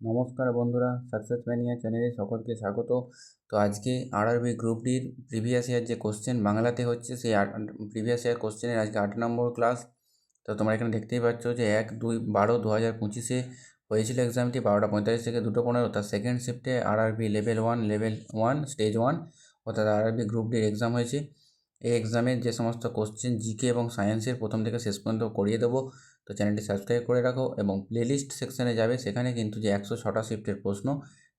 নমস্কার বন্ধুরা, success mania চ্যানেলে সকলকে স্বাগত। তো আজকে আরআরবি গ্রুপ ডির প্রিভিয়াস ইয়ার যে কোশ্চেন বাংলাতে হচ্ছে, সেই প্রিভিয়াস ইয়ার কোশ্চেনের আজকে 8 নম্বর ক্লাস। তো তোমরা এখানে দেখতেই পাচ্ছ যে 1-2-12-2025 হয়েছিল এক্সামটি 12:45 থেকে 2:15। তার সেকেন্ড শিফটে আরআরবি লেভেল 1 স্টেজ 1 অর্থাৎ আরআরবি গ্রুপ ডির এক্সাম হয়েছে। এই এক্সামের যে সমস্ত কোশ্চেন জিকে এবং সায়েন্সের প্রথম থেকে শেষ পর্যন্ত করিয়ে দেবো। তো চ্যানেলটি সাবস্ক্রাইব করে রাখো এবং প্লেলিস্ট সেকশানে যাবে, সেখানে কিন্তু যে 106টা শিফটের প্রশ্ন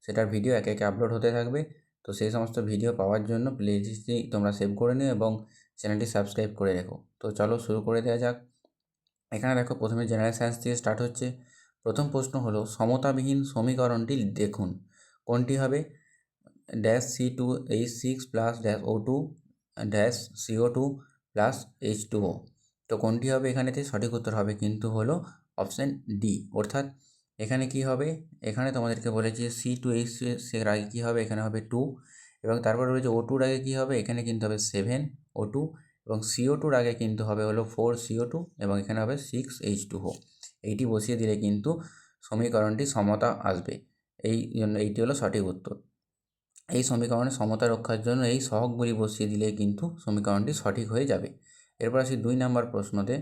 সেটার ভিডিও একে একে আপলোড হতে থাকবে। তো সেই সমস্ত ভিডিও পাওয়ার জন্য প্লেলিস্টটি তোমরা সেভ করে নিও এবং চ্যানেলটি সাবস্ক্রাইব করে রেখো। তো চলো শুরু করে দেওয়া যাক। এখানে দেখো, প্রথমে জেনারেল সায়েন্স থেকে স্টার্ট হচ্ছে। প্রথম প্রশ্ন হলো, সমতাবিহীন সমীকরণটি দেখুন। কোনটি হবে? -C2H6 plus -O2 -CO2 plus H2O। তো কোনটি হবে? এখানেতে সঠিক উত্তর হবে কিন্তু হলো অপশান ডি। অর্থাৎ এখানে কি হবে, এখানে তোমাদেরকে বলেছি C2H6 এর আগে কী হবে, এখানে হবে 2, এবং তারপর রয়েছে O2-র আগে কী হবে, এখানে কিন্তু হবে 7O2, এবং CO2-র আগে কিন্তু হবে হলো 4CO2, এবং এখানে হবে 6H2O। এইটি বসিয়ে দিলে কিন্তু সমীকরণটি সমতা আসবে। এই জন্য এইটি হলো সঠিক উত্তর। এই সমীকরণে সমতা রক্ষার জন্য এই সহগগুলি বসিয়ে দিলে কিন্তু সমীকরণটি সঠিক হয়ে যাবে। এরপর আসি 2 নম্বর প্রশ্নতে।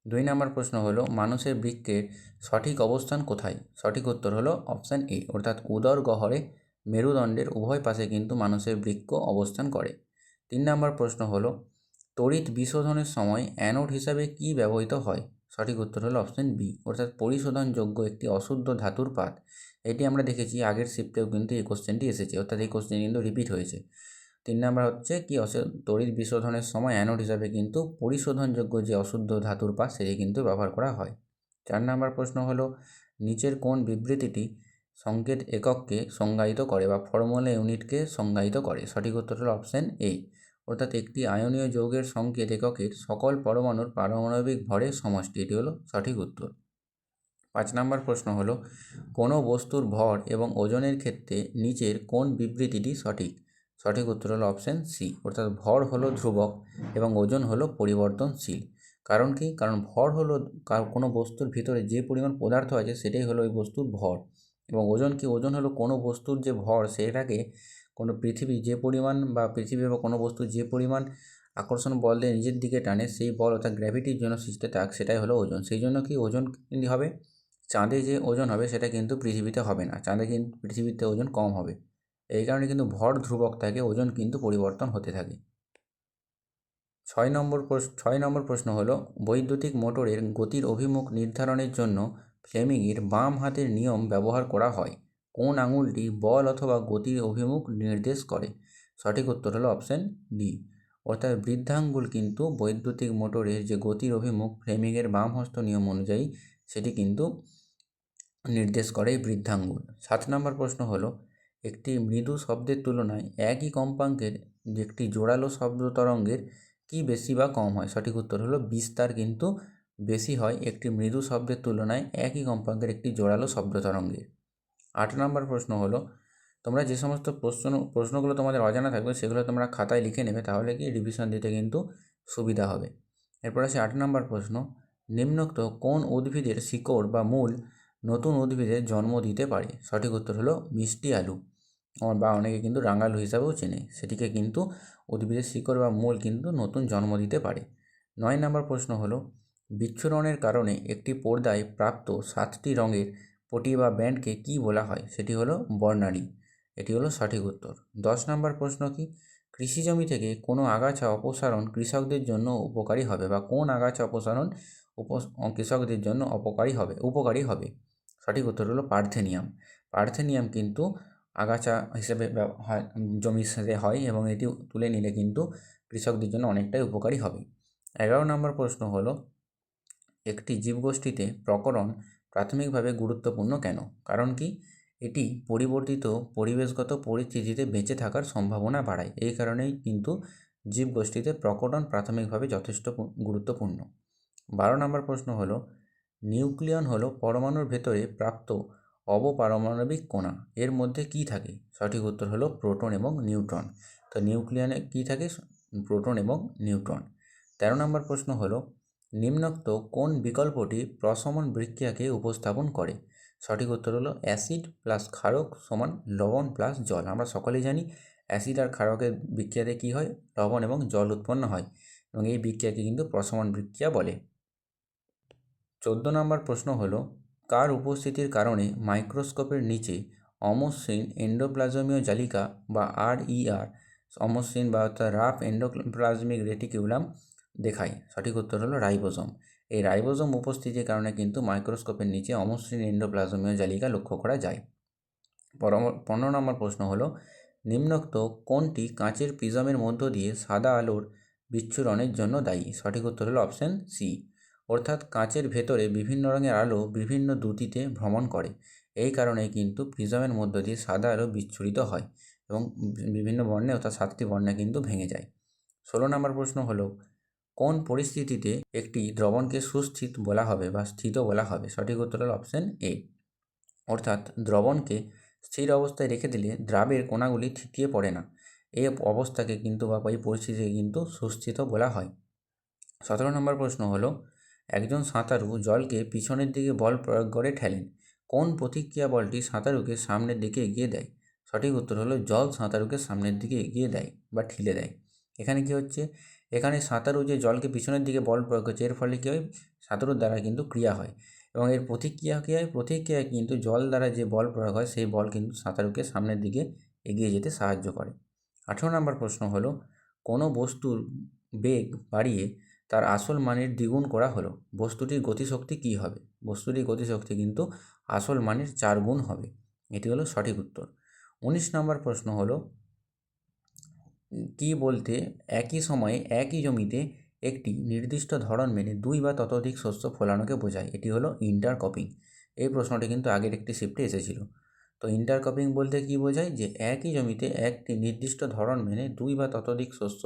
2 নম্বর প্রশ্ন হলো, মানুষের বৃক্কের সঠিক অবস্থান কোথায়? সঠিক উত্তর হলো অপশান এ, অর্থাৎ উদর গহ্বরে মেরুদণ্ডের উভয় পাশে কিন্তু মানুষের বৃক্ক অবস্থান করে। 3 নম্বর প্রশ্ন হলো, তড়িৎ বিশোধনের সময় অ্যানোড হিসাবে কী ব্যবহৃত হয়? সঠিক উত্তর হলো অপশান বি, অর্থাৎ পরিশোধনযোগ্য একটি অশুদ্ধ ধাতুর পাত। এটি আমরা দেখেছি আগের শিফটেও কিন্তু এই কোশ্চেনটি এসেছে, অর্থাৎ এই কোশ্চেন কিন্তু রিপিট হয়েছে। 3 নম্বর হচ্ছে কি, তড়িৎ বিশোধনের সময় অ্যানোড হিসাবে কিন্তু পরিশোধনযোগ্য যে অশুদ্ধ ধাতুর পাত সেটি কিন্তু ব্যবহার করা হয়। 4 নম্বর প্রশ্ন হলো, নিচের কোন বিবৃতিটি সংকেত একককে সংজ্ঞায়িত করে বা ফর্মুলা ইউনিটকে সংজ্ঞায়িত করে? সঠিক উত্তর হলো অপশান এ, অর্থাৎ একটি আয়নীয় যৌগের সংকেত এককের সকল পরমাণুর পারমাণবিক ভরের সমষ্টি। এটি হলো সঠিক উত্তর। 5 নম্বর প্রশ্ন হলো, কোনো বস্তুর ভর এবং ওজনের ক্ষেত্রে নিচের কোন বিবৃতিটি সঠিক? সঠিক উত্তর হলো অপশান সি, অর্থাৎ ভর হলো ধ্রুবক এবং ওজন হলো পরিবর্তনশীল। কারণ কি? কারণ ভর হলো কোনো বস্তুর ভিতরে যে পরিমাণ পদার্থ আছে সেটাই হলো ওই বস্তুর ভর, এবং ওজন কি? ওজন হলো কোনো বস্তুর যে ভর সেটাকে কোনো পৃথিবী যে পরিমাণ বা পৃথিবী বা কোনো বস্তু যে পরিমাণ আকর্ষণ বল দিয়ে নিজের দিকে টানে, সেই বল অর্থাৎ গ্র্যাভিটির জন্য সৃষ্ট তাক, সেটাই হলো ওজন। সেই জন্য কি ওজন কি হবে? চাঁদে যে ওজন হবে সেটা কিন্তু পৃথিবীতে হবে না, চাঁদে কিন্তু পৃথিবীতে ওজন কম হবে। এই কারণে কিন্তু ভর ধ্রুবক থাকে, ওজন কিন্তু পরিবর্তন হতে থাকে। 6 নম্বর প্রশ্ন হলো, বৈদ্যুতিক মোটরের গতির অভিমুখ নির্ধারণের জন্য ফ্লেমিংয়ের বাম হাতের নিয়ম ব্যবহার করা হয়? কোন আঙুলটি বল অথবা গতির অভিমুখ নির্দেশ করে? সঠিক উত্তর হলো অপশান ডি, অর্থাৎ বৃদ্ধাঙ্গুল কিন্তু বৈদ্যুতিক মোটরের যে গতির অভিমুখ ফ্লেমিংয়ের বাম হস্ত নিয়ম অনুযায়ী সেটি কিন্তু নির্দেশ করে এই বৃদ্ধাঙ্গুল। 7 নম্বর প্রশ্ন হলো, একটি মৃদু শব্দের তুলনায় একই কম্পাঙ্কের একটি জোরালো শব্দ তরঙ্গের কি বেশি বা কম হয়? সঠিক উত্তর হলো বিস্তার কিন্তু বেশি হয় একটি মৃদু শব্দের তুলনায় একই কম্পাঙ্কের একটি জোরালো শব্দ তরঙ্গের। 8 নম্বর প্রশ্ন হলো, তোমরা যে সমস্ত প্রশ্নগুলো তোমাদের অজানা থাকবে সেগুলো তোমরা খাতায় লিখে নেবে, তাহলে কি রিভিশন দিতে কিন্তু সুবিধা হবে। এরপর আছে 8 নম্বর প্রশ্ন, নিম্নোক্ত কোন উদ্ভিদের শিকড় বা মূল নতুন উদ্ভিদের জন্ম দিতে পারে? সঠিক উত্তর হলো মিষ্টি আলু, বা অনেকে কিন্তু রাঙালু হিসাবেও চেনে, সেটিকে কিন্তু উদ্ভিদের শিকড় বা মূল কিন্তু নতুন জন্ম দিতে পারে। 9 নম্বর প্রশ্ন হলো, বিচ্ছুরণের কারণে একটি পর্দায় প্রাপ্ত 7টি রঙের পটি বা ব্যান্ডকে কী বলা হয়? সেটি হলো বর্ণালী। এটি হলো সঠিক উত্তর। 10 নম্বর প্রশ্ন কি, কৃষিজমি থেকে কোনো আগাছা অপসারণ কৃষকদের জন্য উপকারী হবে, বা কোন আগাছা অপসারণ কৃষকদের জন্য উপকারী হবে? সঠিক উত্তর হলো পার্থেনিয়াম। পার্থেনিয়াম কিন্তু আগাছা হিসেবে জমির সাথে হয়, এবং এটি তুলে নিলে কিন্তু কৃষকদের জন্য অনেকটাই উপকারী হবে। 11 নম্বর প্রশ্ন হলো, একটি জীবগোষ্ঠীতে প্রকরণ প্রাথমিকভাবে গুরুত্বপূর্ণ কেন? কারণ কি? এটি পরিবর্তিত পরিবেশগত পরিস্থিতিতে বেঁচে থাকার সম্ভাবনা বাড়ায়, এই কারণেই কিন্তু জীবগোষ্ঠীতে প্রকরণ প্রাথমিকভাবে যথেষ্ট গুরুত্বপূর্ণ। 12 নম্বর প্রশ্ন হলো, নিউক্লিয়ন হলো পরমাণুর ভেতরে প্রাপ্ত অবপারমাণবিক কণা, এর মধ্যে কী থাকে? সঠিক উত্তর হলো প্রোটন এবং নিউট্রন। তো নিউক্লিয়নে কী থাকে? প্রোটন এবং নিউট্রন। 13 নম্বর প্রশ্ন হলো, নিম্নোক্ত কোন বিকল্পটি প্রশমন বিক্রিয়াকে উপস্থাপন করে? সঠিক উত্তর হলো অ্যাসিড প্লাস ক্ষারক সমান লবণ প্লাস জল। আমরা সকলেই জানি অ্যাসিড আর ক্ষারকের বিক্রিয়াতে কী হয়, লবণ এবং জল উৎপন্ন হয়, এবং এই বিক্রিয়াকে কিন্তু প্রশমন বিক্রিয়া বলে। 14 নম্বর প্রশ্ন হলো, কার উপস্থিতির কারণে মাইক্রোস্কোপের নিচে অমসৃণ এন্ডোপ্লাজমীয় জালিকা বা RER অমসৃণ বা অর্থাৎ রাফ এন্ডোপ্লাজমিক রেটিকিউলাম দেখায়? সঠিক উত্তর হলো রাইবোজোম। এই রাইবোজোম উপস্থিতির কারণে কিন্তু মাইক্রোস্কোপের নিচে অমসৃণ এন্ডোপ্লাজমীয় জালিকা লক্ষ্য করা যায়। 15 নম্বর প্রশ্ন হলো, নিম্নোক্ত কোনটি কাঁচের প্রিজমের মধ্য দিয়ে সাদা আলোর বিচ্ছুরণের জন্য দায়ী? সঠিক উত্তর হলো অপশান সি। অর্থাৎ কাঁচের ভেতরে বিভিন্ন রঙের আলো বিভিন্ন দ্রুতিতে ভ্রমণ করে, এই কারণে কিন্তু প্রিজমের মধ্য দিয়ে সাদা আলো বিচ্ছুরিত হয় এবং বিভিন্ন বর্ণে অর্থাৎ 7টি বর্ণে কিন্তু ভেঙে যায়। 16 নম্বর প্রশ্ন হলো, কোন পরিস্থিতিতে একটি দ্রবণকে সুস্থিত বলা হবে বা স্থিত বলা হবে? সঠিক উত্তর হলো অপশান এ। অর্থাৎ দ্রবণকে স্থির অবস্থায় রেখে দিলে দ্রাবের কণাগুলি থিতিয়ে পড়ে না, এই অবস্থাকে কিন্তু বা এই পরিস্থিতিকে কিন্তু সুস্থিত বলা হয়। 17 নম্বর প্রশ্ন হলো, একজন সাঁতারু জলকে পিছনের দিকে বল প্রয়োগ করে ঠেলেন, কোন প্রতিক্রিয়া বলটি সাঁতারুকে সামনের দিকে এগিয়ে দেয়? সঠিক উত্তর হলো জল সাঁতারুকে সামনের দিকে এগিয়ে দেয় বা ঠেলে দেয়। এখানে কি হচ্ছে, এখানে সাঁতারু যে জলকে পিছনের দিকে বল প্রয়োগ করছে, এর ফলে কী হয়, সাঁতারুর দ্বারা কিন্তু ক্রিয়া হয়, এবং এর প্রতিক্রিয়া কী হয়, প্রতিক্রিয়ায় কিন্তু জল দ্বারা যে বল প্রয়োগ হয় সেই বল কিন্তু সাঁতারুকে সামনের দিকে এগিয়ে যেতে সাহায্য করে। 18 নম্বর প্রশ্ন হলো, কোনো বস্তুর বেগ বাড়িয়ে তার আসল মানের দ্বিগুণ করা হলো, বস্তুটির গতিশক্তি কী হবে? বস্তুটির গতিশক্তি কিন্তু আসল মানের 4 গুণ হবে। এটি হলো সঠিক উত্তর। 19 নম্বর প্রশ্ন হলো, কি বলতে একই সময়ে একই জমিতে একটি নির্দিষ্ট ধরন মেনে 2 বা ততোধিক শস্য ফলানোকে বোঝায়? এটি হলো ইন্টারক্রপিং। এই প্রশ্নটি কিন্তু আগের একটি শিফটে এসেছিল। তো ইন্টারক্রপিং বলতে কী বোঝায়, যে একই জমিতে একটি নির্দিষ্ট ধরন মেনে 2 বা ততোধিক শস্য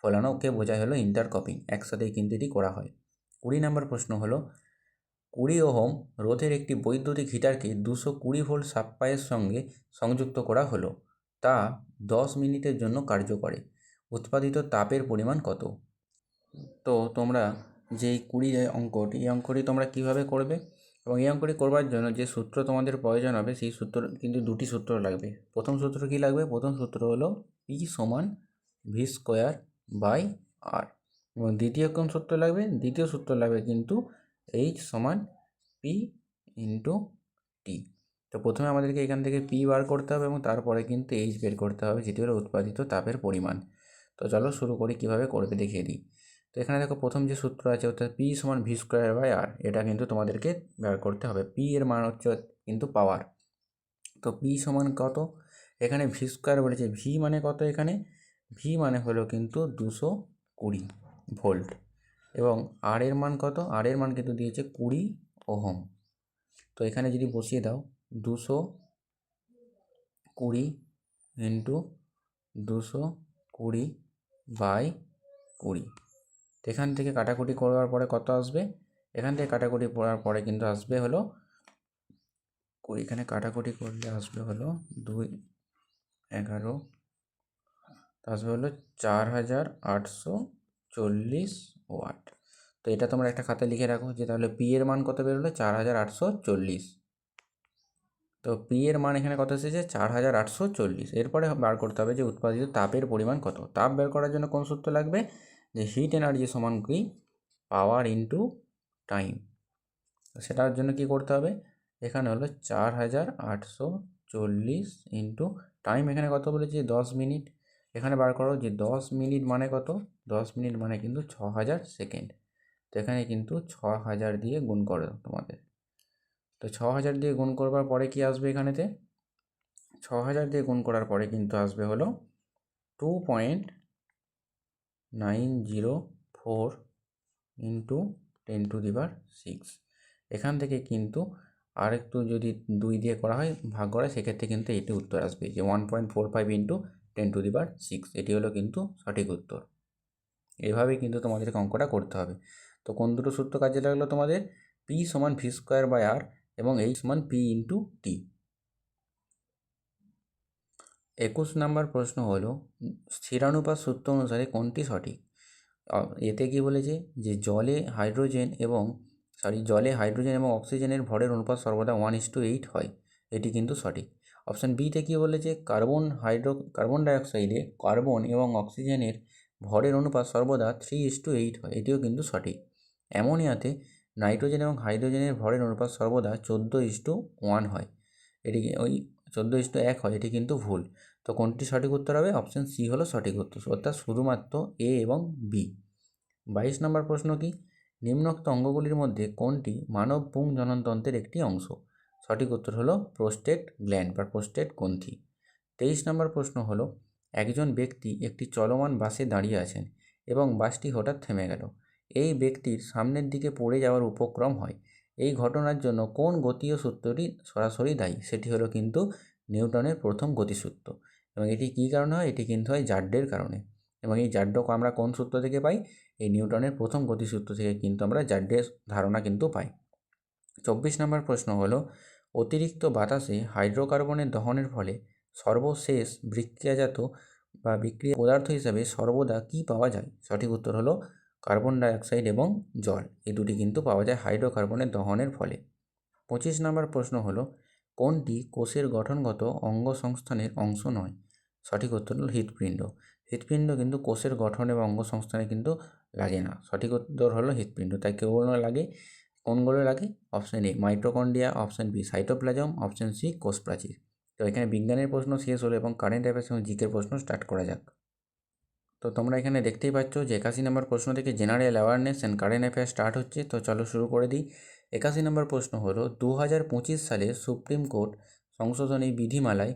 ফলানোকে বোঝায় হলো ইন্টারক্রপিং। একসাথেই কিন্তু এটি করা হয়। 20 নম্বর প্রশ্ন হলো, 20 ওহম রোধের একটি বৈদ্যুতিক হিটারকে 220 ভোল্ট সাপ্লাইয়ের সঙ্গে সংযুক্ত করা হলো, তা 10 মিনিটের জন্য কার্য করে, উৎপাদিত তাপের পরিমাণ কত? তো তোমরা যে এই 20 অঙ্কটি, এই অঙ্কটি তোমরা কীভাবে করবে, এবং এই অঙ্কটি করবার জন্য যে সূত্র তোমাদের প্রয়োজন হবে, সেই সূত্র কিন্তু দুটি সূত্র লাগবে। প্রথম সূত্র কী লাগবে? প্রথম সূত্র হলো P সমান ভি স্কোয়ার বাই আর, এবং দ্বিতীয় কোন সূত্র লাগবে? দ্বিতীয় সূত্র লাগবে কিন্তু H সমান পি ইন্টু টি। তো প্রথমে আমাদেরকে এখান থেকে পি বার করতে হবে এবং তারপরে কিন্তু H বের করতে হবে, যেটি হলো উৎপাদিত তাপের পরিমাণ। তো চলো শুরু করি, কীভাবে করবে দেখিয়ে দিই। তো এখানে দেখো প্রথম যে সূত্র আছে, অর্থাৎ পি সমান ভি স্কোয়ার বাই আর, এটা কিন্তু তোমাদেরকে বের করতে হবে। পি এর মান হচ্ছে কিন্তু পাওয়ার। তো পি সমান কত? এখানে ভি স্কোয়ার বলেছে, ভি মানে কত? এখানে ভি মানে হলো কিন্তু 220 ভোল্ট, এবং আর এর মান কত? আর এর মান কিন্তু দিয়েছে 20 ওহম। তো এখানে যদি বসিয়ে দাও 220 ইন্টু 220 বাই 20, তো এখান থেকে কাটাকুটি করার পরে কত আসবে? এখান থেকে কাটাকুটি করার পরে কিন্তু আসবে হলো, এখানে কাটাকুটি করলে আসবে হলো 2 11, আসবে হলো 4840 ওয়াট। তো এটা তোমরা একটা খাতায় লিখে রাখো, যে তাহলে পি এর মান কত বেরোলো? 4840। তো পি এর মান এখানে কত এসেছে? 4840। এরপরে বার করতে হবে যে উৎপাদিত তাপের পরিমাণ কত। তাপ বের করার জন্য কোন সূত্র লাগবে? যে হিট এনার্জি সমান কি? পাওয়ার ইন্টু টাইম। সেটার জন্য কি করতে হবে? এখানে হলো 4840 ইন্টু টাইম, এখানে কত বলেছি? 10 মিনিট। এখানে বার করো যে 10 মিনিট মানে কত? 10 মিনিট মানে কিন্তু 6000 সেকেন্ড। তো এখানে কিন্তু 6000 দিয়ে গুণ করো তোমাদের। তো 6000 দিয়ে গুণ করবার পরে কি আসবে? এখানেতে 6000 দিয়ে গুণ করার পরে কিন্তু আসবে হলো 2.904 ইন্টু 10⁶। এখান থেকে কিন্তু আর একটু যদি 2 দিয়ে করা হয়, ভাগ করা, সেক্ষেত্রে কিন্তু এটি উত্তর আসবে যে 1.45 ইন্টু 10⁶। এটি হলো কিন্তু সঠিক উত্তর। এভাবেই কিন্তু তোমাদেরকে অঙ্কটা করতে হবে। তো কোন দুটো সূত্র কাজে লাগলো তোমাদের? পি সমান ভি স্কোয়ার বাই আর এবং এইচ সমান পি ইন্টু টি। 21 নম্বর প্রশ্ন হলো, স্থিরানুপাত সূত্র অনুসারে কোনটি সঠিক? এতে কী বলেছে যে জলে হাইড্রোজেন এবং অক্সিজেনের ভরের অনুপাত সর্বদা 1:8 হয়, এটি কিন্তু সঠিক। অপশান বিতে কী বলেছে কার্বন ডাইঅক্সাইডে কার্বন এবং অক্সিজেনের ভরের অনুপাত সর্বদা 3:8 হয়, এটিও কিন্তু সঠিক। অ্যামোনিয়াতে নাইট্রোজেন এবং হাইড্রোজেনের ভরের অনুপাত সর্বদা 14:1 হয়, এটি 14:1 হয়, এটি কিন্তু ভুল। তো কোনটি সঠিক উত্তর হবে? অপশান সি হলো সঠিক উত্তর, অর্থাৎ শুধুমাত্র এ এবং বি। 22 নম্বর প্রশ্ন কি? নিম্নোক্ত অঙ্গগুলির মধ্যে কোনটি মানব পুং জননতন্ত্রের একটি অংশ? সঠিক উত্তর হলো প্রোস্টেট গ্ল্যান্ড বা প্রোস্টেট গ্রন্থি। 23 নম্বর প্রশ্ন হলো, একজন ব্যক্তি একটি চলমান বাসে দাঁড়িয়ে আছেন এবং বাসটি হঠাৎ থেমে গেল। এই ব্যক্তির সামনের দিকে পড়ে যাওয়ার উপক্রম হয়। এই ঘটনার জন্য কোন গতীয় সূত্রটি সরাসরি দায়ী? সেটি হলো কিন্তু নিউটনের প্রথম গতিসূত্র। এবং এটি কী কারণে হয়? এটি কিন্তু হয় জাড্ডের কারণে। এবং এই জাড্ড আমরা কোন সূত্র থেকে পাই? এই নিউটনের প্রথম গতিসূত্র থেকে কিন্তু আমরা জাড্ডের ধারণা কিন্তু পাই। 24 নম্বর প্রশ্ন হলো, অতিরিক্ত বাতাসে হাইড্রোকার্বনের দহনের ফলে সর্বশেষ বিক্রিয়াজাত বা বিক্রিয়া পদার্থ হিসাবে সর্বদা কী পাওয়া যায়? সঠিক উত্তর হলো কার্বন ডাইঅক্সাইড এবং জল, এই দুটি কিন্তু পাওয়া যায় হাইড্রোকার্বনের দহনের ফলে। 25 নম্বর প্রশ্ন হলো, কোনটি কোষের গঠনগত অঙ্গ সংস্থানের অংশ নয়? সঠিক উত্তর হলো হৃৎপিণ্ড। হৃৎপিণ্ড কিন্তু কোষের গঠন এবং অঙ্গ সংস্থানে কিন্তু লাগে না, সঠিক উত্তর হলো হৃৎপিণ্ড। তাই কোনগুলো লাগে? কোনগুলো লাগে? Option A mitochondria, option B cytoplasm, option C কোষ প্রাচীর। তো এখানে বিজ্ঞানের প্রশ্ন শেষ হলো এবং কারেন্ট অ্যাফেয়ার্স এবং জিকের প্রশ্ন স্টার্ট করা যাক। তো তোমরা এখানে দেখতেই পাচ্ছ যে 81 নম্বর প্রশ্ন থেকে general awareness and current affairs start হচ্ছে। তো চলো শুরু করে দিই। 81 নম্বর প্রশ্ন হলো, 2025 সালে সুপ্রিম কোর্ট সংশোধনী বিধিমালায়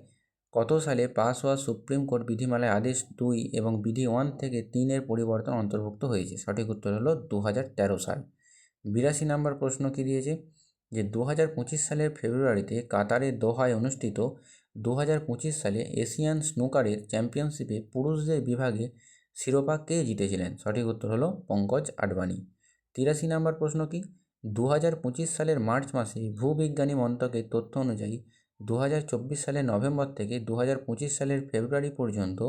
কত সালে পাস হওয়া সুপ্রিম কোর্ট বিধিমালায় আদেশ 2 এবং বিধি 1 থেকে 3 পরিবর্তন অন্তর্ভুক্ত হয়েছে? সঠিক উত্তর হলো 2013 সাল। 82 নম্বর প্রশ্ন কী দিয়েছে? যে 2025 সালের ফেব্রুয়ারিতে কাতারের দোহায় অনুষ্ঠিত 2025 সালে এশিয়ান স্নুকারের চ্যাম্পিয়নশিপে পুরুষদের বিভাগে শিরোপা কে জিতেছিলেন? সঠিক উত্তর হলো পঙ্কজ আডবাণী। 83 নম্বর প্রশ্ন কি? 2025 সালের মার্চ মাসে ভূবিজ্ঞানী মন্ত্রকের তথ্য অনুযায়ী 2024 সালের নভেম্বর থেকে 2025 সালের ফেব্রুয়ারি পর্যন্ত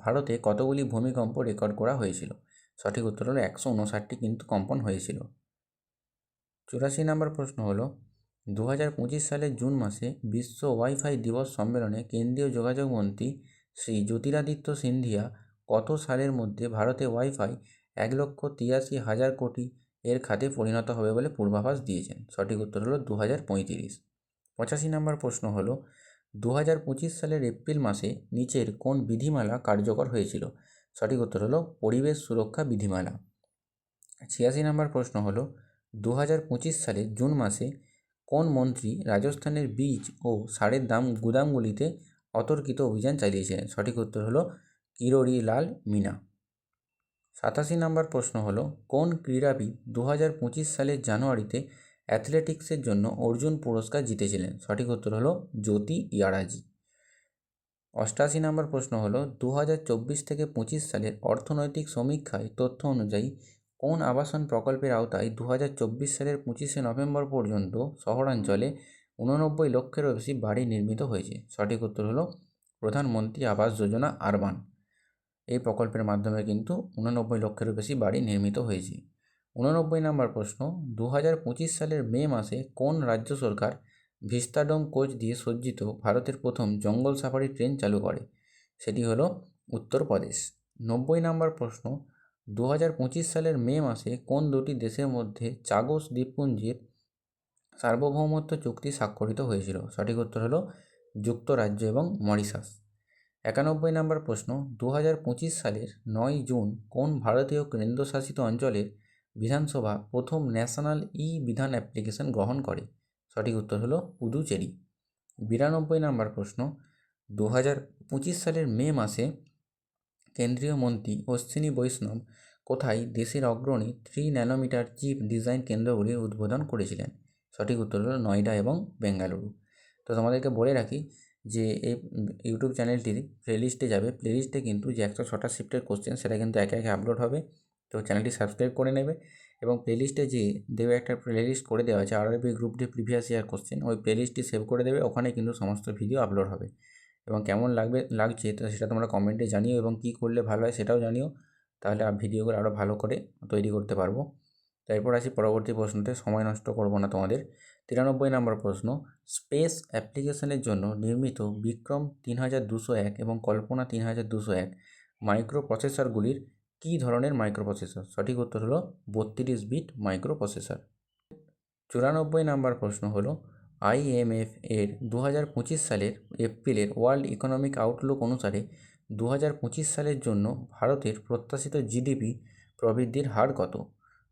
ভারতে কতগুলি ভূমিকম্প রেকর্ড করা হয়েছিল? সঠিক উত্তর হলো 159টি কিন্তু কম্পন হয়েছিল। 84 নম্বর প্রশ্ন হলো, 2025 সালের জুন মাসে বিশ্ব ওয়াইফাই দিবস সম্মেলনে কেন্দ্রীয় যোগাযোগ মন্ত্রী শ্রী জ্যোতিরাদিত্য সিন্ধিয়া কত সালের মধ্যে ভারতে ওয়াইফাই 1,83,000 কোটি এর খাতে পরিণত হবে বলে পূর্বাভাস দিয়েছেন? সঠিক উত্তর হলো 2035। 85 নম্বর প্রশ্ন হলো, 2025 সালের এপ্রিল মাসে নিচের কোন বিধিমালা কার্যকর হয়েছিল? সঠিক উত্তর হলো পরিবেশ সুরক্ষা বিধিমালা। 86 নম্বর প্রশ্ন হলো, 2025 সালের জুন মাসে কোন মন্ত্রী রাজস্থানের বীজ ও সারের গুদামগুলিতে অতর্কিত অভিযান চালিয়েছিলেন? সঠিক উত্তর হলো কিরোড়ি লাল মিনা। 87 নম্বর প্রশ্ন হলো, কোন ক্রীড়াবিদ 2025 সালের জানুয়ারিতে অ্যাথলেটিক্সের জন্য অর্জুন পুরস্কার জিতেছিলেন? সঠিক উত্তর হলো জ্যোতি ইয়ারাজি। 88 নম্বর প্রশ্ন হলো, 2024 থেকে 25 সালের অর্থনৈতিক সমীক্ষায় তথ্য অনুযায়ী কোন আবাসন প্রকল্পের আওতায় 2024 সালের 25শে নভেম্বর পর্যন্ত শহরাঞ্চলে 89 লক্ষেরও বেশি বাড়ি নির্মিত হয়েছে? সঠিক উত্তর হলো প্রধানমন্ত্রী আবাস যোজনা আরবান। এই প্রকল্পের মাধ্যমে কিন্তু 89 লক্ষেরও বেশি বাড়ি নির্মিত হয়েছে। 89 নম্বর প্রশ্ন, 2025 সালের মে মাসে কোন রাজ্য সরকার ভিস্তাডোম কোচ দিয়ে সজ্জিত ভারতের প্রথম জঙ্গল সাফারি ট্রেন চালু করে? সেটি হলো উত্তরপ্রদেশ। 90 নম্বর প্রশ্ন, 2025 সালের মে মাসে কোন দুটি দেশের মধ্যে চাগোস দ্বীপপুঞ্জের সার্বভৌমত্ব চুক্তি স্বাক্ষরিত হয়েছিল? সঠিক উত্তর হলো যুক্তরাজ্য এবং মরিশাস। 91 নম্বর প্রশ্ন, 2025 সালের 9 জুন কোন ভারতীয় কেন্দ্রশাসিত অঞ্চলের বিধানসভা প্রথম ন্যাশনাল বিধান অ্যাপ্লিকেশন গ্রহণ করে? সঠিক উত্তর হলো পুদুচেরি। 92 নম্বর প্রশ্ন, 2025 সালের মে মাসে কেন্দ্রীয় মন্ত্রী অশ্বিনী বৈষ্ণব কোথায় দেশের অগ্রণী 3 ন্যানোমিটার চিপ ডিজাইন কেন্দ্রগুলির উদ্বোধন করেছিলেন? সঠিক উত্তর হলো নয়ডা এবং বেঙ্গালুরু। তো তোমাদেরকে বলে রাখি যে এই ইউটিউব চ্যানেলটির প্লেলিস্টে যাবে, প্লেলিস্টে কিন্তু যে 106টা শিফটের কোশ্চেন সেটা কিন্তু একে একে আপলোড হবে। তো চ্যানেলটি সাবস্ক্রাইব করে নেবে এবং প্লেলিস্টে যে দেবে একটা প্লেলিস্ট করে দেওয়া আছে RRB group D previous year question, ওই প্লেলিস্টটি সেভ করে দেবে, ওখানে কিন্তু সমস্ত ভিডিও আপলোড হবে। এবং কেমন লাগছে তো সেটা তোমরা কমেন্টে জানিও এবং কী করলে ভালো হয় সেটাও জানিও। তাহলে ভিডিওগুলো আরও ভালো করে তৈরি করতে পারবো। তারপর আসি পরবর্তী প্রশ্নতে, সময় নষ্ট করব না তোমাদের। 93 নম্বর প্রশ্ন, স্পেস অ্যাপ্লিকেশনের জন্য নির্মিত বিক্রম 3201 এবং কল্পনা 3201 মাইক্রো প্রসেসরগুলির কী ধরনের মাইক্রো প্রসেসর? সঠিক উত্তর হলো 32 বিট মাইক্রো প্রসেসর। 94 নম্বর প্রশ্ন হলো, IMF এর 2025 সালের এপ্রিলের ওয়ার্ল্ড ইকোনমিক আউটলুক অনুসারে 2025 সালের জন্য ভারতের প্রত্যাশিত জিডিপি প্রবৃদ্ধির হার কত?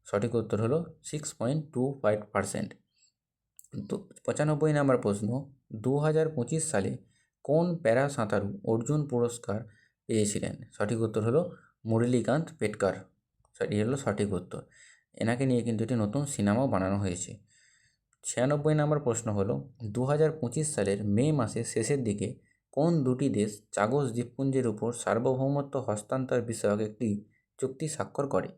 সঠিক উত্তর হলো 6.25%। তো 95 নম্বর প্রশ্ন, 2025 সালে কোন প্যারা সাঁতারু অর্জুন পুরস্কার পেয়েছিলেন? সঠিক উত্তর হলো মুরলীকান্ত পেটকার। সেটি হলো সঠিক উত্তর। এনাকে নিয়ে কিন্তু একটি নতুন সিনেমাও বানানো হয়েছে। 96 নম্বর প্রশ্ন হলো, 2025 সালের মে মাসের শেষের দিকে কোন দুটি দেশ চাগোস দ্বীপপুঞ্জের উপর সার্বভৌমত্ব হস্তান্তর বিষয়ক একটি চুক্তি স্বাক্ষর করে?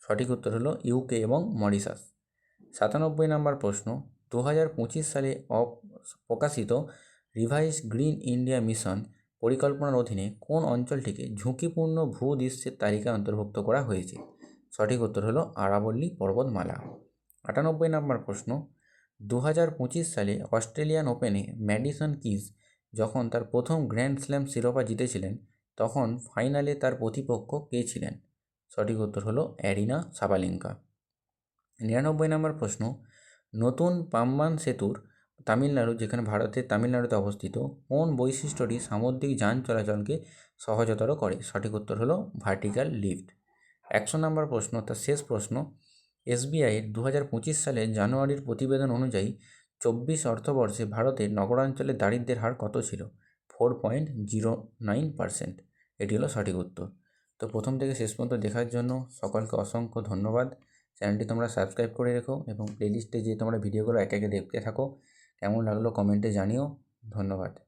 সঠিক উত্তর হলো ইউকে এবং মরিশাস। 97 নম্বর প্রশ্ন, 2025 সালে প্রকাশিত রিভাইজ গ্রিন ইন্ডিয়া মিশন পরিকল্পনার অধীনে কোন অঞ্চলটিকে ঝুঁকিপূর্ণ ভূদৃশ্যের তালিকায় অন্তর্ভুক্ত করা হয়েছে? সঠিক উত্তর হলো আরাবল্লী পর্বতমালা। 98 নম্বর প্রশ্ন, 2025 সালে অস্ট্রেলিয়ান ওপেনে ম্যাডিসন কিজ যখন তার প্রথম গ্র্যান্ড স্ল্যাম শিরোপা জিতেছিলেন তখন ফাইনালে তার প্রতিপক্ষ কে ছিলেন? সঠিক উত্তর হলো অ্যারিনা সাবালেঙ্কা। 99 নম্বর প্রশ্ন, নতুন পাম্বান সেতুর তামিলনাড়ু, যেখানে ভারতের তামিলনাড়ুতে অবস্থিত, কোন বৈশিষ্ট্যটি সামুদ্রিক যান চলাচলকে সহজতর করে? সঠিক উত্তর হলো ভার্টিক্যাল লিফট। 100 নম্বর প্রশ্ন, তার শেষ প্রশ্ন, SBIয়ের 2025 সালের জানুয়ারির প্রতিবেদন অনুযায়ী 24 অর্থবর্ষে ভারতের নগরাঞ্চলের দারিদ্র্যের হার কত ছিল? 4.09%। এটি হলো সঠিক উত্তর। তো প্রথম থেকে শেষ পর্যন্ত দেখার জন্য সকলকে অসংখ্য ধন্যবাদ। চ্যানেলটি তোমরা সাবস্ক্রাইব করে রেখো এবং প্লেলিস্টে যে তোমরা ভিডিওগুলো একে একে দেখতে থাকো। কেমন লাগলো কমেন্টে জানিও। ধন্যবাদ।